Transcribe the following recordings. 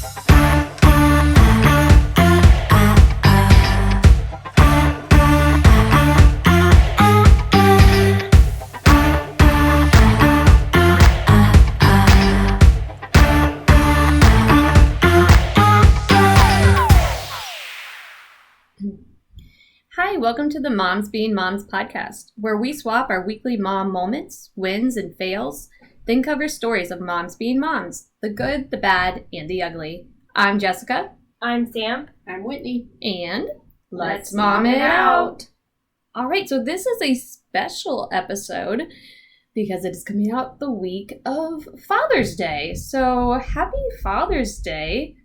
Hi, welcome to the Moms Being Moms podcast, where we swap our weekly mom moments, wins, and fails, then cover stories of moms being moms, the good, the bad, and the ugly. I'm Jessica. I'm Sam. I'm Whitney. And let's mom it out. All right, so this is a special episode because it is coming out the week of Father's Day. So happy Father's Day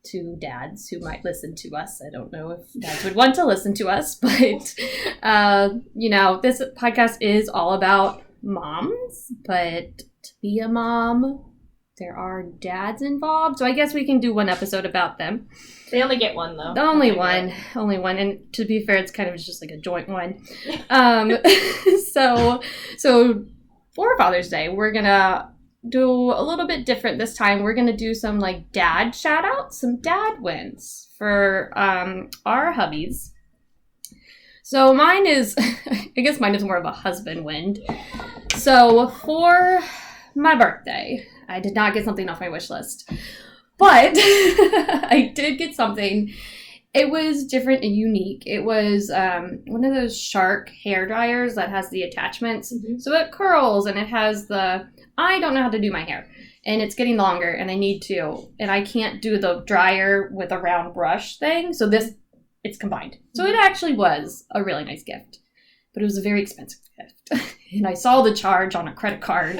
to dads who might listen to us. I don't know if dads would want to listen to us, but, this podcast is all about moms, but to be a mom, there are dads involved. So I guess we can do one episode about them. They only get one, though. Only one. And to be fair, it's kind of just like a joint one. So for Father's Day, we're going to do a little bit different this time. We're going to do some like dad shout outs, some dad wins for our hubbies. So mine is more of a husband win. So for my birthday, I did not get something off my wish list, but I did get something. It was different and unique. It was one of those Shark hair dryers that has the attachments. Mm-hmm. So it curls and it has I don't know how to do my hair. And it's getting longer and I need to. And I can't do the dryer with a round brush thing. So it's combined. So it actually was a really nice gift. But it was a very expensive gift. And I saw the charge on a credit card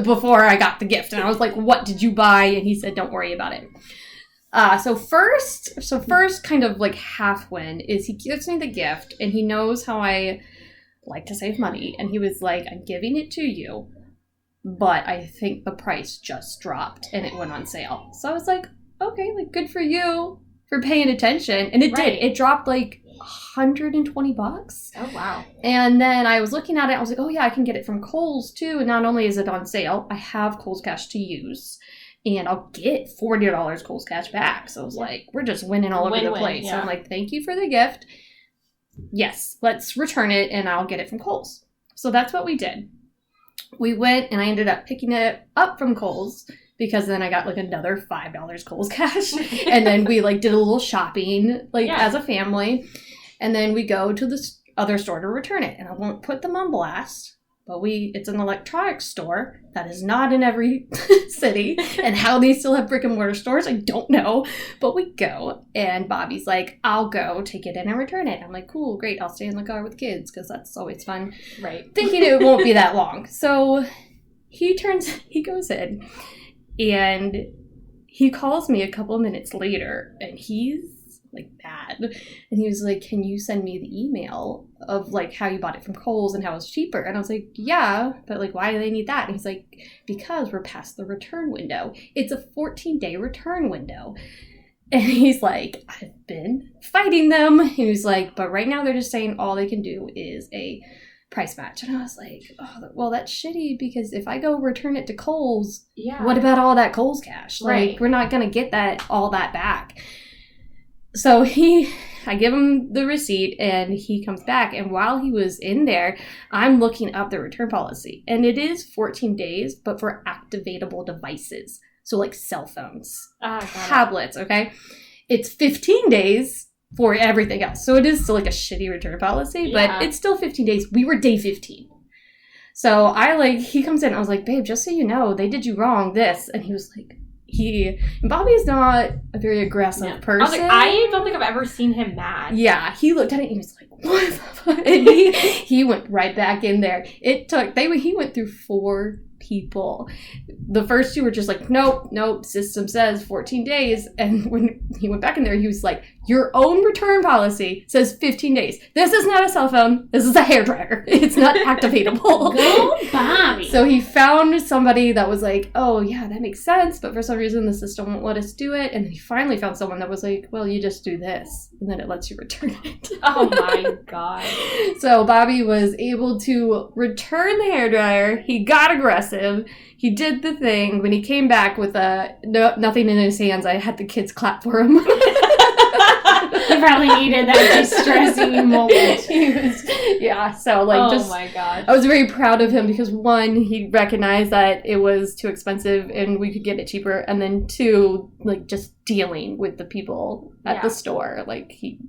before I got the gift. And I was like, what did you buy? And he said, don't worry about it. So first kind of like half win is he gives me the gift and he knows how I like to save money. And he was like, I'm giving it to you, but I think the price just dropped and it went on sale. So I was like, okay, like good for you for paying attention. And it did. It dropped like $120. Oh, wow. And then I was looking at it. I was like, oh yeah, I can get it from Kohl's too. And not only is it on sale, I have Kohl's Cash to use. And I'll get $40 Kohl's Cash back. So I was like, we're just winning all over the place. Yeah. So I'm like, thank you for the gift. Yes, let's return it and I'll get it from Kohl's. So that's what we did. We went and I ended up picking it up from Kohl's because then I got like another $5 Kohl's Cash. And then we like did a little shopping as a family. And then we go to the other store to return it. And I won't put them on blast. But it's an electronics store that is not in every city. And how they still have brick and mortar stores, I don't know. But we go. And Bobby's like, I'll go take it in and return it. I'm like, cool, great. I'll stay in the car with kids because that's always fun. Right. Thinking it won't be that long. So he goes in. And he calls me a couple of minutes later. And he's like mad. And he was like, can you send me the email of like how you bought it from Kohl's and how it's cheaper? And I was like, yeah, but like why do they need that? And he's like, because we're past the return window. It's a 14-day return window. And he's like, I've been fighting them. And he was like, but right now they're just saying all they can do is a price match. And I was like, oh, well, that's shitty because if I go return it to Kohl's, what about all that Kohl's cash? Like, we're not going to get all that back. So I give him the receipt and he comes back. And while he was in there, I'm looking up the return policy. And it is 14 days, but for activatable devices. So like cell phones, tablets, okay? It's 15 days for everything else. So it is still like a shitty return policy, but it's still 15 days. We were day 15. So he comes in. I was like, babe, just so you know, they did you wrong, this. And he was like, Bobby's not a very aggressive person. I was like, I don't think I've ever seen him mad. Yeah, he looked at it and he was like, what the fuck? And he went right back in there. He went through 4 people. The first 2 were just like, nope, system says 14 days. And when he went back in there, he was like, your own return policy says 15 days. This is not a cell phone. This is a hairdryer. It's not activatable. Go Bobby. So he found somebody that was like, oh yeah, that makes sense. But for some reason, the system won't let us do it. And he finally found someone that was like, well, you just do this. And then it lets you return it. Oh my God. So Bobby was able to return the hairdryer. He got aggressive. aggressive. He did the thing. When he came back with nothing in his hands, I had the kids clap for him. He probably needed that distressing moment. So oh my gosh. I was very proud of him because 1, he recognized that it was too expensive and we could get it cheaper, and then 2, like just dealing with the people at the store, like he.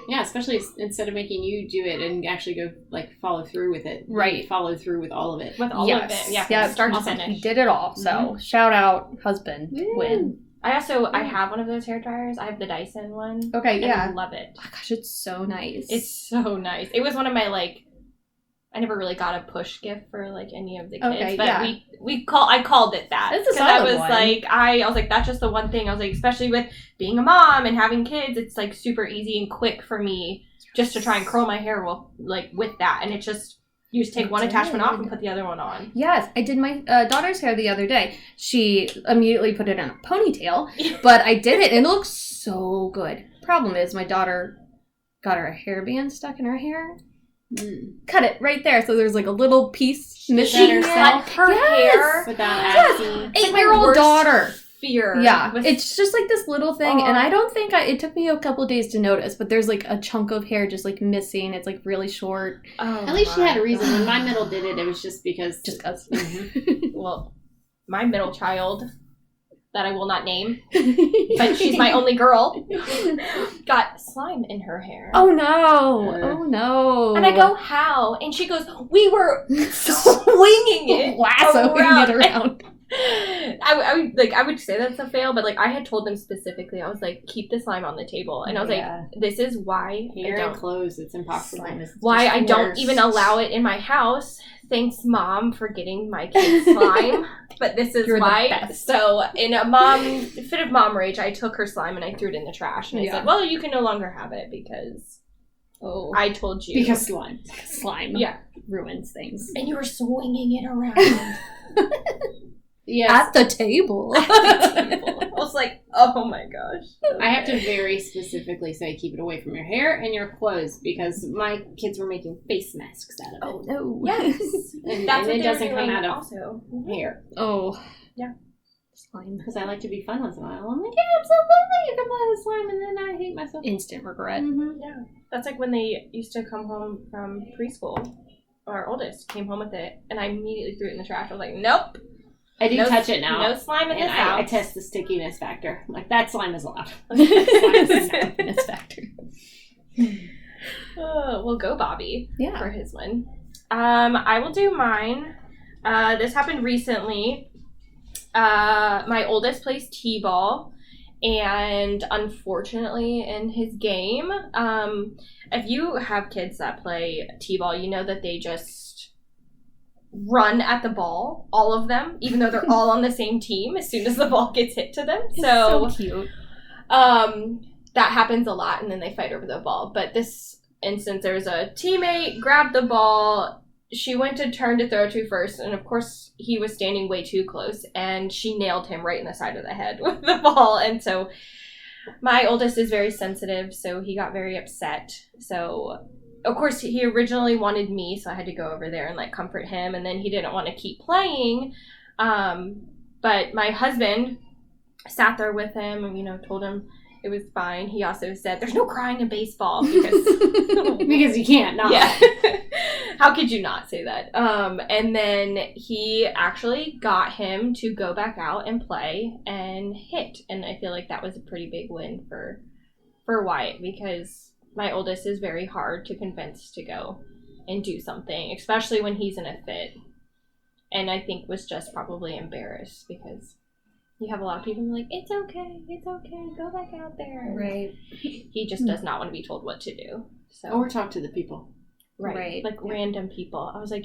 Yeah, especially instead of making you do it and actually go follow through with it. Right. Follow through with all of it. With all of it. Yeah, from start to finish. He did it all. So shout out husband win. I have one of those hair dryers. I have the Dyson one. Okay, yeah. I love it. Oh, gosh, it's so nice. It's so nice. It was one of my I never really got a push gift for any of the kids, but I called it that. It's a solid one. I was like, that's just the one thing. I was like, especially with being a mom and having kids, it's super easy and quick for me just to try and curl my hair with that, and it's just. You just take one attachment off and put the other one on. Yes, I did my daughter's hair the other day. She immediately put it in a ponytail, but I did it and it looks so good. Problem is, my daughter got her hairband stuck in her hair. Cut it right there, so there's a little piece missing. Her hair without asking. 8-year-old daughter. Fear. Yeah, it's just this little thing, and I don't think it took me a couple days to notice, but there's a chunk of hair just missing. It's really short. At least she had a reason. When my middle did it, it was just because. Well, my middle child, that I will not name, but she's my only girl, got slime in her hair. Oh no! Oh no! And I go, how? And she goes, we were swinging it, lassoing it around. I would say that's a fail, but I had told them specifically, I was like, keep the slime on the table, and I was like, this is why hair and clothes, it's impossible. Why I don't even allow it in my house. Thanks, Mom, for getting my kids slime. But this is why. So in a fit of mom rage, I took her slime and I threw it in the trash, and I said, well, you can no longer have it because I told you. Because slime ruins things. And you were swinging it around. Yes. At the table. I was like, oh my gosh. Okay. I have to very specifically say keep it away from your hair and your clothes because my kids were making face masks out of it. Oh no. Yes. and it doesn't come out of hair. Oh. Yeah. Slime. Because I like to be fun once in a while. I'm like, yeah, absolutely. You can play with slime, and then I hate myself. Instant regret. Mm-hmm. Yeah. That's when they used to come home from preschool. Our oldest came home with it, and I immediately threw it in the trash. I was like, nope. I do touch it now. No slime in this house. I test the stickiness factor. I'm like, that slime is allowed. Stickiness factor. We'll go Bobby for his one. I will do mine. This happened recently. My oldest plays t-ball, and unfortunately in his game, if you have kids that play t-ball, you know that they just run at the ball, all of them, even though they're all on the same team as soon as the ball gets hit to them. So cute. That happens a lot, and then they fight over the ball. But this instance, there's a teammate, grabbed the ball, she went to turn to throw to first, and of course he was standing way too close, and she nailed him right in the side of the head with the ball. And so my oldest is very sensitive, so he got very upset. So of course, he originally wanted me, so I had to go over there and comfort him, and then he didn't want to keep playing. But my husband sat there with him and, told him it was fine. He also said, there's no crying in baseball because because you can't not. Yeah. How could you not say that? And then he actually got him to go back out and play and hit. And I feel like that was a pretty big win for Wyatt, because my oldest is very hard to convince to go and do something, especially when he's in a fit. And I think was just probably embarrassed because you have a lot of people like, it's okay, go back out there. Right. He just does not want to be told what to do. So or talk to the people. Right. Random people. I was like,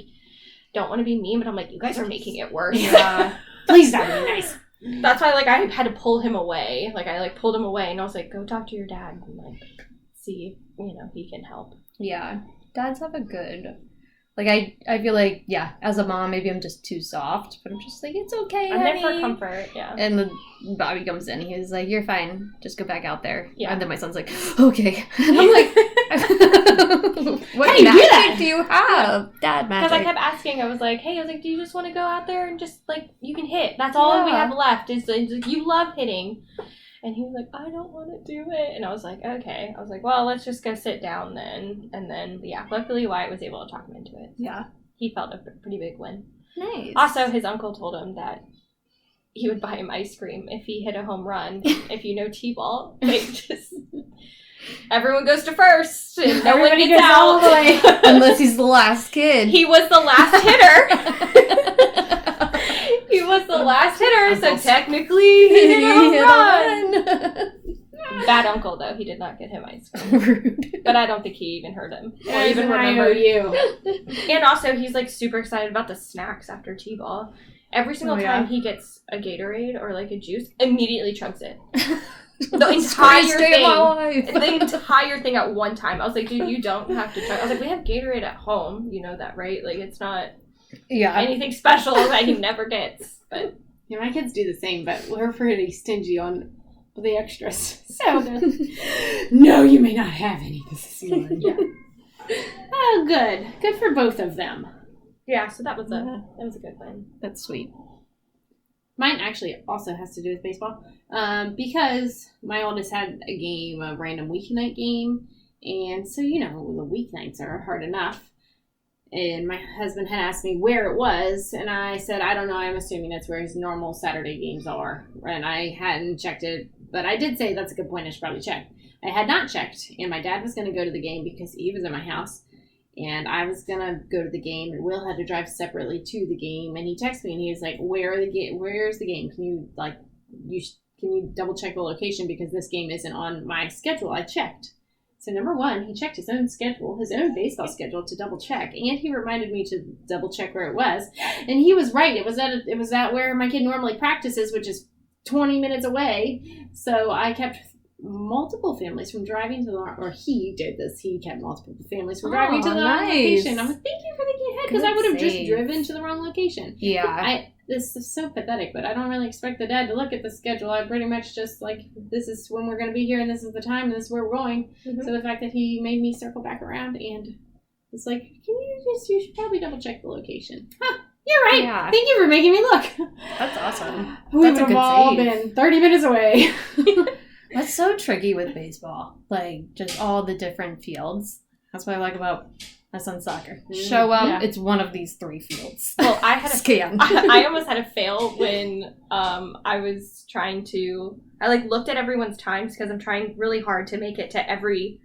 don't want to be mean, but I'm like, you guys are making it worse. Yeah. Please stop being nice. That's why I had to pull him away. I pulled him away, and I was like, go talk to your dad and see if he can help. Yeah. Dads have a good Like, I feel like, yeah, as a mom, maybe I'm just too soft, but I'm just like, it's okay, I'm there for honey. comfort, yeah. And then Bobby comes in. He's like, you're fine. Just go back out there. Yeah. And then my son's like, okay. And I'm like, what How do you do that? magic do you have? Dad magic. Because I kept asking, I was like, do you just want to go out there and just, like, you can hit. That's all we have left is like, you love hitting. And he was like, I don't want to do it. And I was like, okay. I was like, well, let's just go sit down then. And then, yeah, luckily Wyatt was able to talk him into it. Yeah. He felt a pretty big win. Nice. Also, his uncle told him that he would buy him ice cream if he hit a home run. If you know T-ball, they just... Everyone goes to first, and no one gets out. all the way. Unless he's the last kid. He was the last hitter. He was the last hitter, so technically he hit a home run. Bad uncle, though. He did not get him ice cream. Rude. But I don't think he even heard him. Or As even an remembered. IOU. And also, he's, like, super excited about the snacks after T-ball. Every single time he gets a Gatorade or, like, a juice, immediately chunks it. The entire day thing. of my life. The entire thing at one time. I was like, dude, you don't have to chunk. I was like, we have Gatorade at home. You know that, right? Like, it's not anything special that he never gets. But yeah, my kids do the same, but we're pretty stingy on the extras. So, no, you may not have any this morning. Yeah. Oh, good. Good for both of them. yeah, so that was a good one. That's sweet. Mine actually also has to do with baseball, because my oldest had a random weeknight game, and so, you know, the weeknights are hard enough, and my husband had asked me where it was, and I said, I don't know, I'm assuming that's where his normal Saturday games are, and I hadn't checked it, but I did say that's a good point, I should probably check. I had not checked, and my dad was going to go to the game because Eve was in my house, and I was going to go to the game, and Will had to drive separately to the game, and he texted me, and he was like, where's the game? Can you, can you double check the location, because this game isn't on my schedule? I checked. So number one, he checked his own schedule, his own baseball schedule, to double check, and he reminded me to double check where it was, and he was right. It was at where my kid normally practices, which is 20 minutes away, so I kept multiple families from driving to the wrong, or he did this. He kept multiple families from driving to the wrong location. I'm like, thank you for thinking ahead, because I would have just driven to the wrong location. Yeah. This is so pathetic, but I don't really expect the dad to look at the schedule. I pretty much just like, this is when we're going to be here, and this is the time, and this is where we're going. Mm-hmm. So the fact that he made me circle back around, and it's like, you should probably double check the location. Huh. You're right. Yeah. Thank you for making me look. That's awesome. We would have all been 30 minutes away. That's so tricky with baseball. Like, just all the different fields. That's what I like about my son's soccer. Show up, it's one of these 3 fields. Well, I had Scan. I almost had a fail when I was trying to... I, looked at everyone's times, because I'm trying really hard to make it to every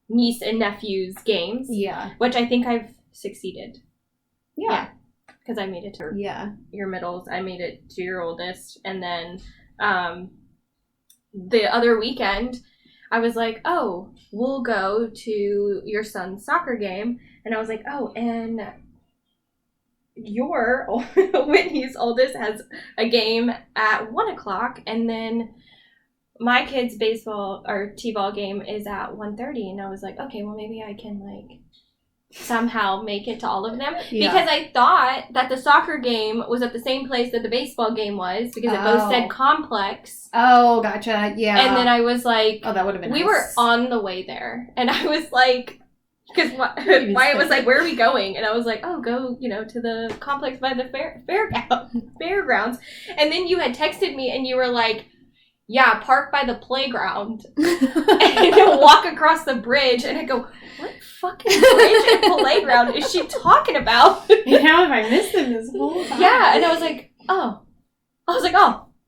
niece and nephew's games. Yeah. Which I think I've succeeded. Yeah. Because I made it to your middles. I made it to your oldest. And then... the other weekend, I was like, oh, we'll go to your son's soccer game. And I was like, oh, and your Whitney's oldest has a game at 1 o'clock. And then my kid's baseball or t-ball game is at 1:30. And I was like, okay, well, maybe I can, somehow make it to all of them, because I thought that the soccer game was at the same place that the baseball game was, because it both said complex. Oh, gotcha. Yeah. And then I was like, oh, that would have been we nice. were on the way there, and I was like, because Wyatt was like, where are we going? And I was like, oh, go, to the complex by the fairgrounds. And then you had texted me, and you were like, yeah, park by the playground and walk across the bridge. And I go, what fucking bridge and playground is she talking about? And how have I missed him this whole time? Yeah, and I was like, oh,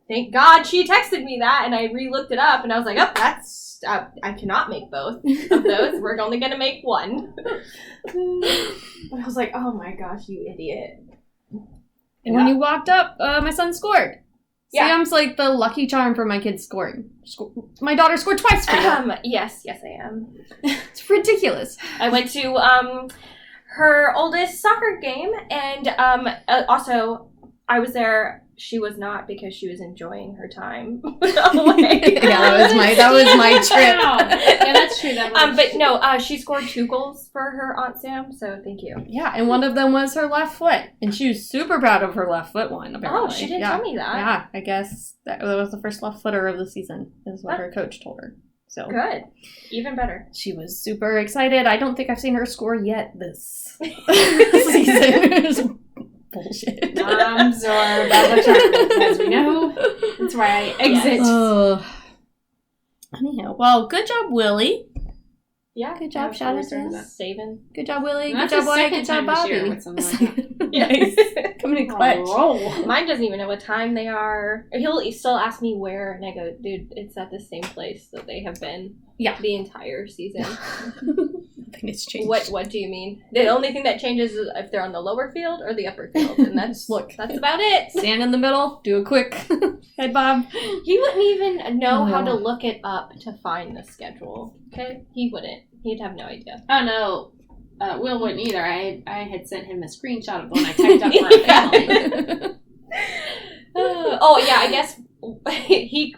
thank God she texted me that. And I re-looked it up, and I was like, oh, that's, I cannot make both of those. We're only going to make one. And I was like, oh my gosh, you idiot. And when you walked up, my son scored. Sam's like the lucky charm for my kids scoring. My daughter scored twice for you. Yes, I am. It's ridiculous. I went to her oldest soccer game, and also I was there. she was not because she was enjoying her time away. that was my trip. Yeah, that's true. But no, she scored 2 goals for her Aunt Sam, so thank you. Yeah, and one of them was her left foot, and she was super proud of her left foot one. Apparently. Oh, she didn't tell me that. Yeah, I guess that was the first left footer of the season, is what her coach told her. So good, even better. She was super excited. I don't think I've seen her score yet this season. Bullshit. Moms are about the chocolate, as we know. That's why I exit. Anyhow, well, good job, Willie. Yeah. Good job, shout out to us. Saving. Good job, Willie. That's good job, Wyatt. Good job, Bobby. Nice. Coming in clutch. Mine doesn't even know what time they are. He'll still ask me where, and I go, dude, it's at the same place that they have been the entire season. Nothing has changed. What do you mean? The only thing that changes is if they're on the lower field or the upper field, and that's that's about it. Stand in the middle, do a quick head bob. He wouldn't even know how to look it up to find the schedule. Okay? He wouldn't. He'd have no idea. Oh, no. Will wouldn't either. I had sent him a screenshot of the one I typed up for our family. I guess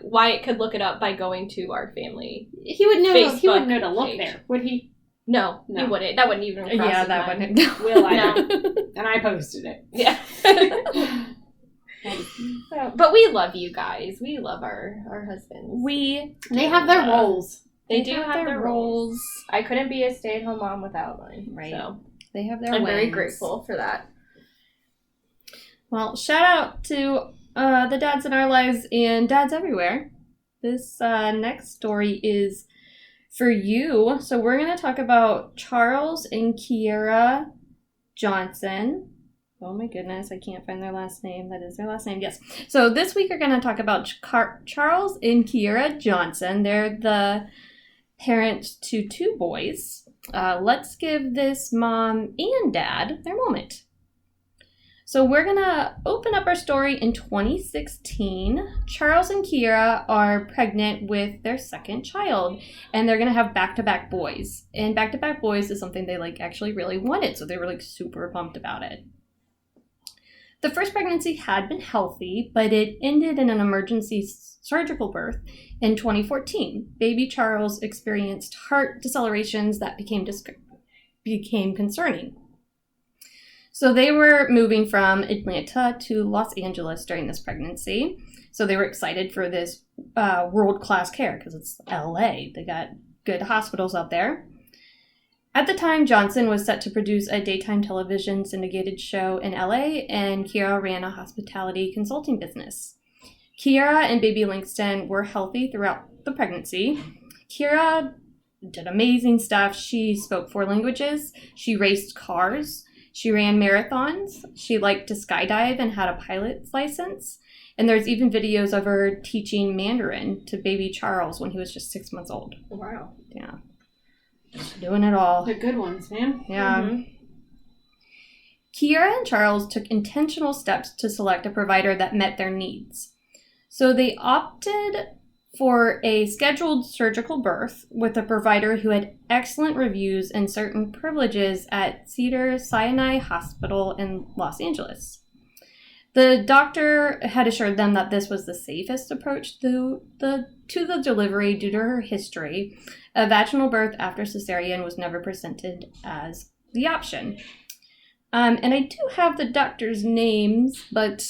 Wyatt could look it up by going to our family. He would know. Facebook he wouldn't know to look page. There, would he? No, he wouldn't. That wouldn't even cross his that mind. wouldn't. Will I know? And I posted it. Yeah. But we love you guys. We love our husbands. They have their roles. They do have their roles. I couldn't be a stay-at-home mom without mine. Right. So they have their I'm wins. very grateful for that. Well, shout out to the dads in our lives and dads everywhere. This next story is for you. So we're going to talk about Charles and Kiera Johnson. Oh my goodness, I can't find their last name. That is their last name, yes. So this week we're going to talk about Charles and Kiera Johnson. They're the parents to 2 boys. Let's give this mom and dad their moment. So we're going to open up our story in 2016. Charles and Kiera are pregnant with their second child, and they're going to have back-to-back boys. And back-to-back boys is something they actually really wanted, so they were super pumped about it. The first pregnancy had been healthy, but it ended in an emergency surgical birth in 2014. Baby Charles experienced heart decelerations that became concerning. So they were moving from Atlanta to Los Angeles during this pregnancy. So they were excited for this world-class care because it's LA. They got good hospitals out there. At the time, Johnson was set to produce a daytime television syndicated show in LA, and Kiera ran a hospitality consulting business. Kiera and baby Langston were healthy throughout the pregnancy. Kiera did amazing stuff. She spoke 4 languages. She raced cars. She ran marathons. She liked to skydive and had a pilot's license. And there's even videos of her teaching Mandarin to baby Charles when he was just 6 months old. Wow. Yeah. Doing it all. The good ones, man. Yeah. Mm-hmm. Kiera and Charles took intentional steps to select a provider that met their needs. So they opted for a scheduled surgical birth with a provider who had excellent reviews and certain privileges at Cedars-Sinai Hospital in Los Angeles. The doctor had assured them that this was the safest approach to the delivery due to her history. A vaginal birth after cesarean was never presented as the option. And I do have the doctor's names, but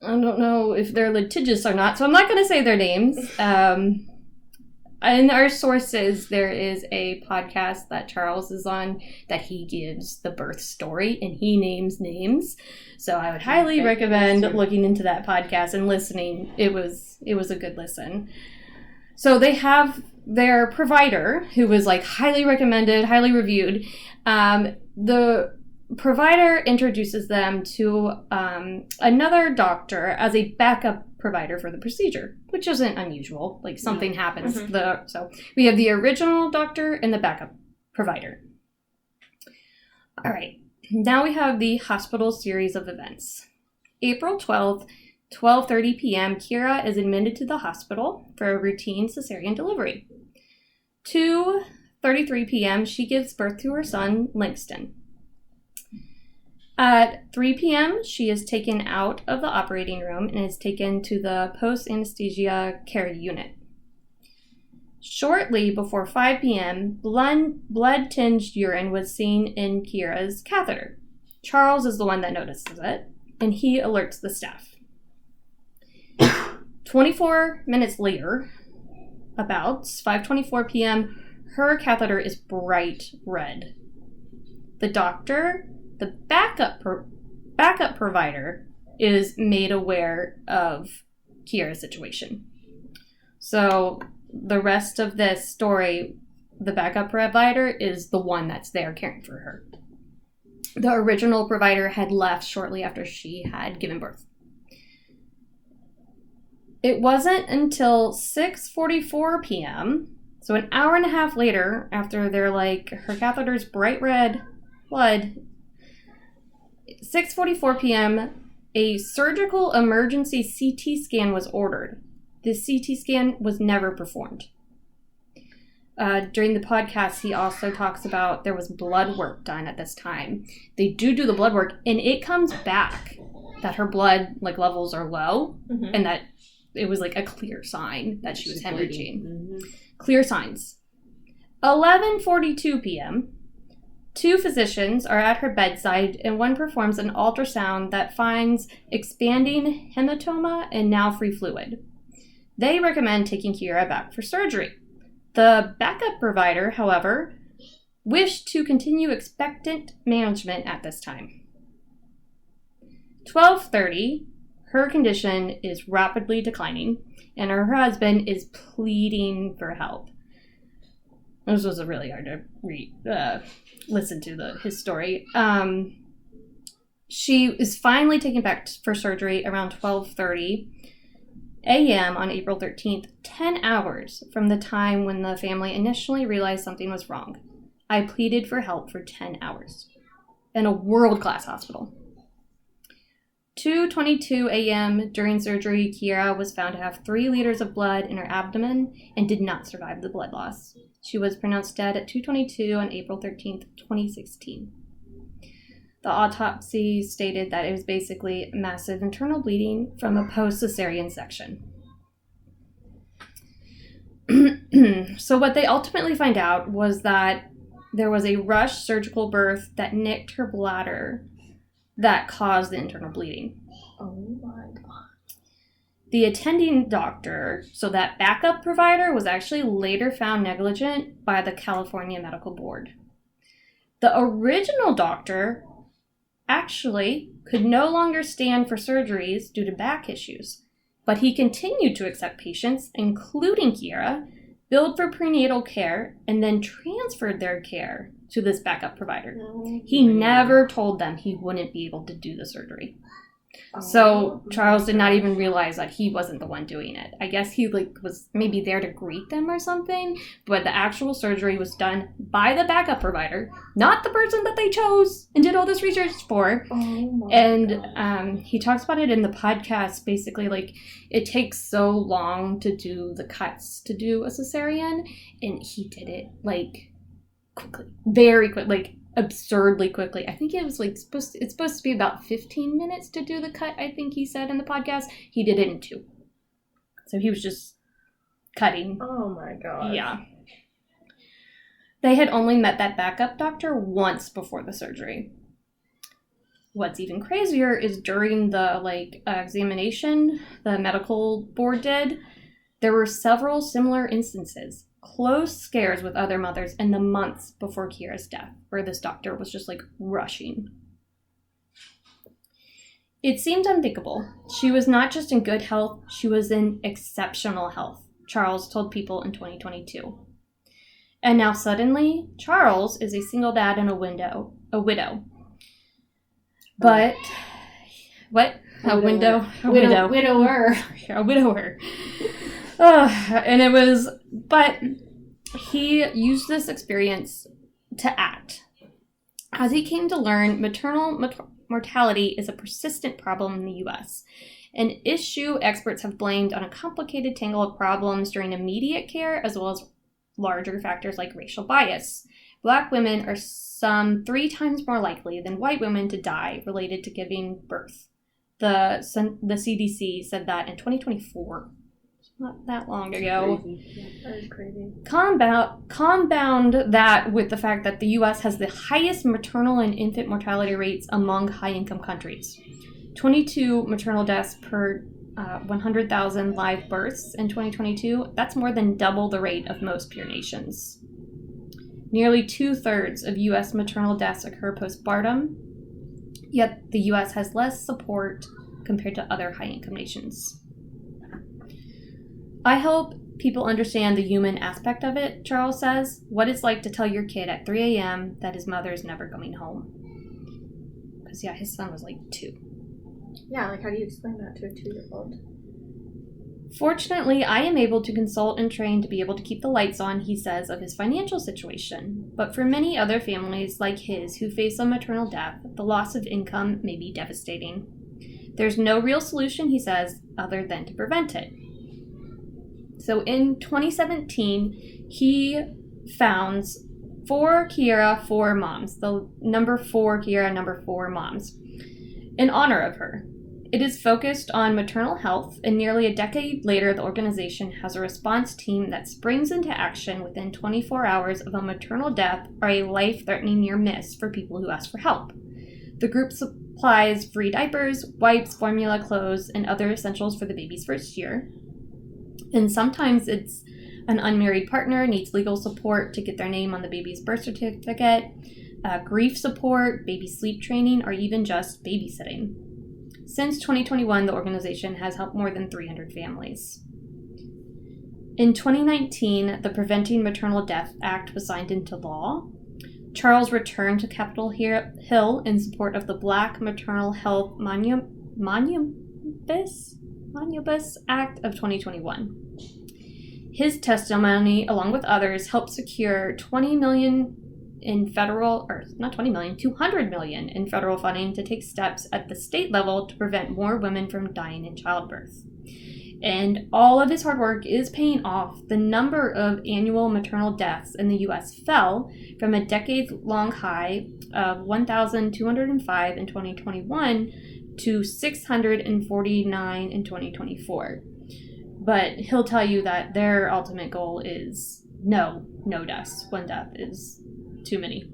I don't know if they're litigious or not, so I'm not going to say their names. In our sources, there is a podcast that Charles is on that he gives the birth story, and he names names. So I would highly recommend looking into that podcast and listening. It was a good listen. So they have their provider, who was highly recommended, highly reviewed. The provider introduces them to another doctor as a backup provider for the procedure, which isn't unusual. Something happens. Mm-hmm. So we have the original doctor and the backup provider. All right. Now we have the hospital series of events. April 12th, 12:30 p.m., Kiera is admitted to the hospital for a routine cesarean delivery. 2:33 p.m., she gives birth to her son, Langston. At 3 p.m., she is taken out of the operating room and is taken to the post-anesthesia care unit. Shortly before 5 p.m., blood-tinged urine was seen in Kiera's catheter. Charles is the one that notices it, and he alerts the staff. 24 minutes later, about 5:24 p.m., her catheter is bright red. The doctor, the backup provider, is made aware of Kiera's situation. So the rest of this story, the backup provider is the one that's there caring for her. The original provider had left shortly after she had given birth. It wasn't until 6:44 p.m., so an hour and a half later, after they're like, her catheter's bright red blood, 6:44 p.m., a surgical emergency CT scan was ordered. The CT scan was never performed. During the podcast, he also talks about there was blood work done at this time. They do the blood work, and it comes back that her blood levels are low, and that it was a clear sign that she was hemorrhaging. Mm-hmm. Clear signs. 11:42 p.m., 2 physicians are at her bedside, and one performs an ultrasound that finds expanding hematoma and now free fluid. They recommend taking Kiera back for surgery. The backup provider, however, wished to continue expectant management at this time. 12:30, her condition is rapidly declining, and her husband is pleading for help. This was really hard to listen to his story. She is finally taken back for surgery around 12:30 a.m. on April 13th, 10 hours from the time when the family initially realized something was wrong. I pleaded for help for 10 hours in a world-class hospital. 2:22 a.m. during surgery, Kiera was found to have 3 liters of blood in her abdomen and did not survive the blood loss. She was pronounced dead at 2:22 on April 13th, 2016. The autopsy stated that it was basically massive internal bleeding from a post-cesarean section. So what they ultimately find out was that there was a rushed surgical birth that nicked her bladder that caused the internal bleeding. Oh my God. The attending doctor, so that backup provider, was actually later found negligent by the California Medical Board. The original doctor actually could no longer stand for surgeries due to back issues, but he continued to accept patients, including Kiera, billed for prenatal care, and then transferred their care to this backup provider. He never told them he wouldn't be able to do the surgery. So Charles did not even realize that he wasn't the one doing it. I guess he was maybe there to greet them or something, but the actual surgery was done by the backup provider, not the person that they chose and did all this research for. He talks about it in the podcast. Basically, it takes so long to do the cuts to do a cesarean, and he did it quickly, very quick, absurdly quickly. I think it was it's supposed to be about 15 minutes to do the cut, I think he said in the podcast. He did it in 2. So he was just cutting. Oh my God. Yeah. They had only met that backup doctor once before the surgery. What's even crazier is during the examination the medical board did, there were several similar instances. Close scares with other mothers in the months before Kiera's death, where this doctor was just rushing. It seemed unthinkable. She was not just in good health, she was in exceptional health, Charles told People in 2022. And now suddenly, Charles is a single dad and a widow. But, what? A widower. A widower. But he used this experience to act. As he came to learn, maternal mortality is a persistent problem in the U.S., an issue experts have blamed on a complicated tangle of problems during immediate care, as well as larger factors like racial bias, Black women are some 3 times more likely than white women to die related to giving birth. The CDC said that in 2024. Not that long ago. That is crazy. Compound that with the fact that the U.S. has the highest maternal and infant mortality rates among high-income countries. 22 maternal deaths per 100,000 live births in 2022. That's more than double the rate of most peer nations. Nearly 2/3 of U.S. maternal deaths occur postpartum, yet the U.S. has less support compared to other high-income nations. I hope people understand the human aspect of it, Charles says. What it's like to tell your kid at 3 a.m. that his mother is never coming home. Because, his son was like 2. Yeah, like how do you explain that to a 2-year-old? Fortunately, I am able to consult and train to be able to keep the lights on, he says, of his financial situation. But for many other families like his who face a maternal death, the loss of income may be devastating. There's no real solution, he says, other than to prevent it. So in 2017, he founds 4 Kiera, 4 Moms, the number 4 Kiera, number 4 Moms, in honor of her. It is focused on maternal health, and nearly a decade later, the organization has a response team that springs into action within 24 hours of a maternal death or a life-threatening near miss for people who ask for help. The group supplies free diapers, wipes, formula, clothes, and other essentials for the baby's first year. And sometimes it's an unmarried partner needs legal support to get their name on the baby's birth certificate, grief support, baby sleep training, or even just babysitting. Since 2021, the organization has helped more than 300 families. In 2019, the Preventing Maternal Death Act was signed into law. Charles returned to Capitol Hill in support of the Black Maternal Health Omnibus Act of 2021. His testimony, along with others, helped secure $200 million in federal funding to take steps at the state level to prevent more women from dying in childbirth. And all of his hard work is paying off. The number of annual maternal deaths in the U.S. fell from a decade-long high of 1,205 in 2021 to 649 in 2024. But he'll tell you that their ultimate goal is no deaths. 1 death is too many.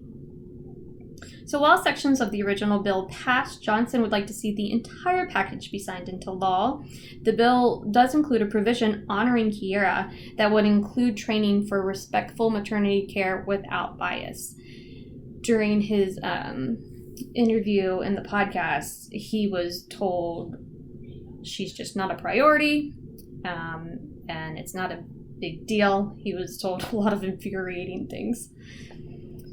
So while sections of the original bill passed, Johnson would like to see the entire package be signed into law. The bill does include a provision honoring Kiera that would include training for respectful maternity care without bias. During his interview in the podcast, he was told she's just not a priority, and it's not a big deal. He was told a lot of infuriating things.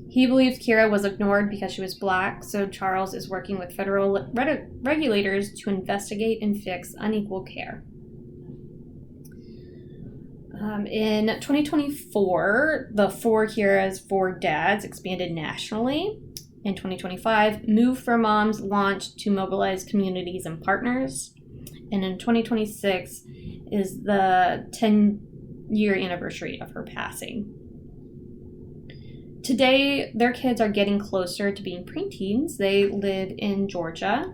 He believes Kiera was ignored because she was Black, so Charles is working with federal regulators to investigate and fix unequal care. In 2024, the 4 Kieras, 4 Dads expanded nationally. In 2025, Move for Moms launched to mobilize communities and partners. And in 2026 is the 10-year anniversary of her passing. Today, their kids are getting closer to being preteens. They live in Georgia,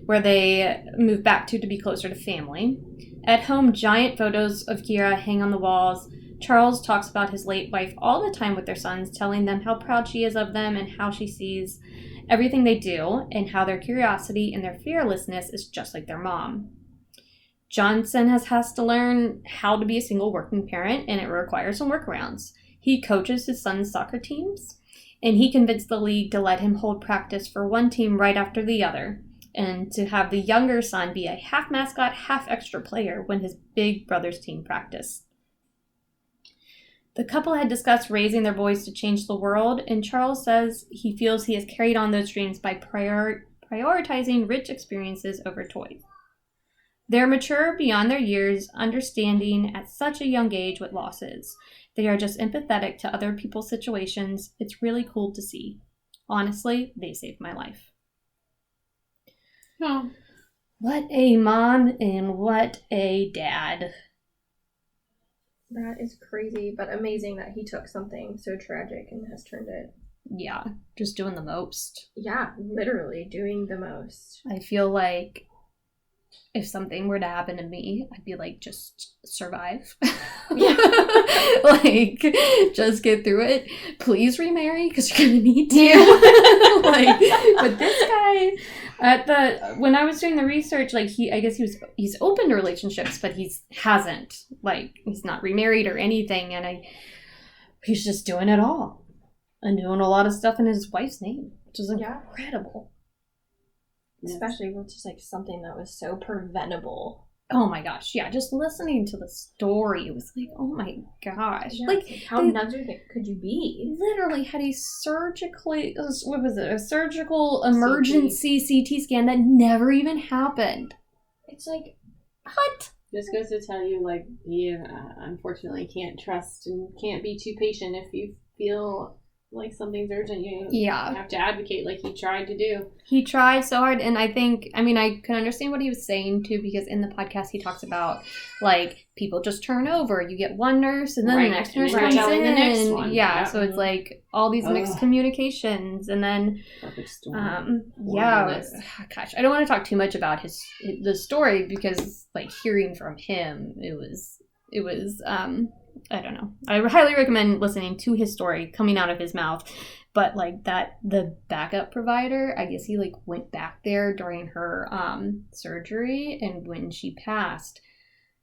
where they moved back to be closer to family. At home, giant photos of Kiera hang on the walls. Charles talks about his late wife all the time with their sons, telling them how proud she is of them and how she sees everything they do and how their curiosity and their fearlessness is just like their mom. Johnson has to learn how to be a single working parent, and it requires some workarounds. He coaches his son's soccer teams, and he convinced the league to let him hold practice for one team right after the other, and to have the younger son be a half mascot, half extra player when his big brother's team practiced. The couple had discussed raising their boys to change the world, and Charles says he feels he has carried on those dreams by prioritizing rich experiences over toys. They're mature beyond their years, understanding at such a young age what loss is. They are just empathetic to other people's situations. It's really cool to see. Honestly, they saved my life. Oh. What a mom and what a dad. That is crazy, but amazing that he took something so tragic and has turned it. Yeah, just doing the most. Yeah, literally doing the most. I feel like if something were to happen to me, I'd be like, just survive. Yeah. Like, just get through it. Please remarry, because you're gonna need to. Like, but this guy, when I was doing the research, like he's open to relationships, but he's not remarried or anything, and he's just doing it all and doing a lot of stuff in his wife's name, which is incredible. Especially with just like something that was so preventable. Oh my gosh, yeah, just listening to the story, it was like, oh my gosh. Yeah, like how nuts could you be? Literally had a surgical emergency CT scan that never even happened. It's like, what? Just goes to tell you, like, you unfortunately can't trust and can't be too patient if you feel like something's urgent. You have to advocate like he tried to do. He tried so hard, and I can understand what he was saying too, because in the podcast he talks about like people just turn over. You get one nurse and then the next nurse comes in. The next one. Yeah, so it's like all these mixed communications, and then perfect storm. Gosh, I don't want to talk too much about the story, because like hearing from him, it was I don't know. I highly recommend listening to his story coming out of his mouth. But like the backup provider, I guess he like went back there during her surgery, and when she passed,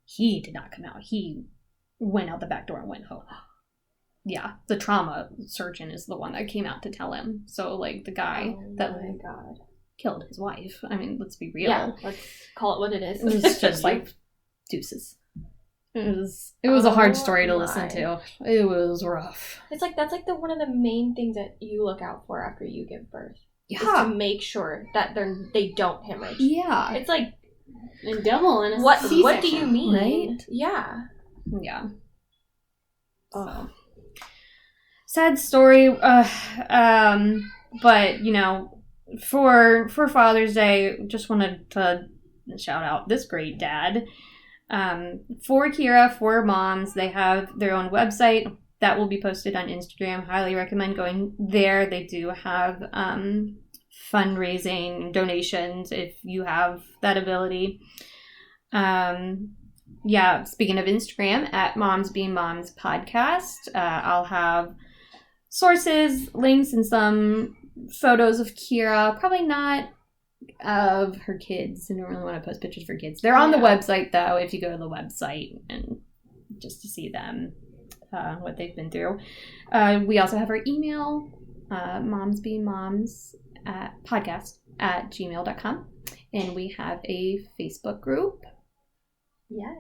he did not come out. He went out the back door and went home. Yeah, the trauma surgeon is the one that came out to tell him. So like the guy killed his wife. I mean, let's be real. Yeah, let's call it what it is. It was just like deuces. It was a hard story to listen to. It was rough. It's like that's like one of the main things that you look out for after you give birth. Yeah. Is to make sure that they don't hemorrhage. Yeah. It's like and double in a what C-section, do you mean? Right? Yeah. Yeah. So sad story. But you know, for Father's Day, just wanted to shout out this great dad. For Kira, for moms, they have their own website that will be posted on Instagram. Highly recommend going there. They do have fundraising donations if you have that ability. Speaking of Instagram, at momsbeingmomspodcast, I'll have sources, links, and some photos of Kira. Probably not of her kids. I don't really want to post pictures for kids. They're on the website though, if you go to the website, and just to see them, what they've been through. We also have our email, momsbeingmomspodcast@gmail.com, and we have a Facebook group. Yes.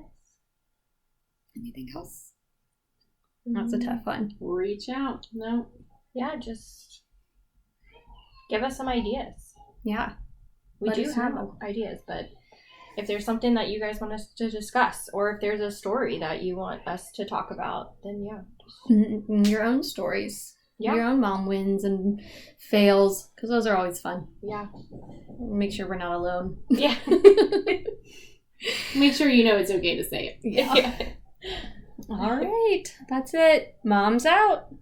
Anything else? That's a tough one. Reach out. No. Yeah, just give us some ideas. Yeah. We do have ideas, but if there's something that you guys want us to discuss, or if there's a story that you want us to talk about, then your own stories. Yeah. Your own mom wins and fails, because those are always fun. Yeah. Make sure we're not alone. Yeah. Make sure you know it's okay to say it. Yeah. All right. That's it. Mom's out.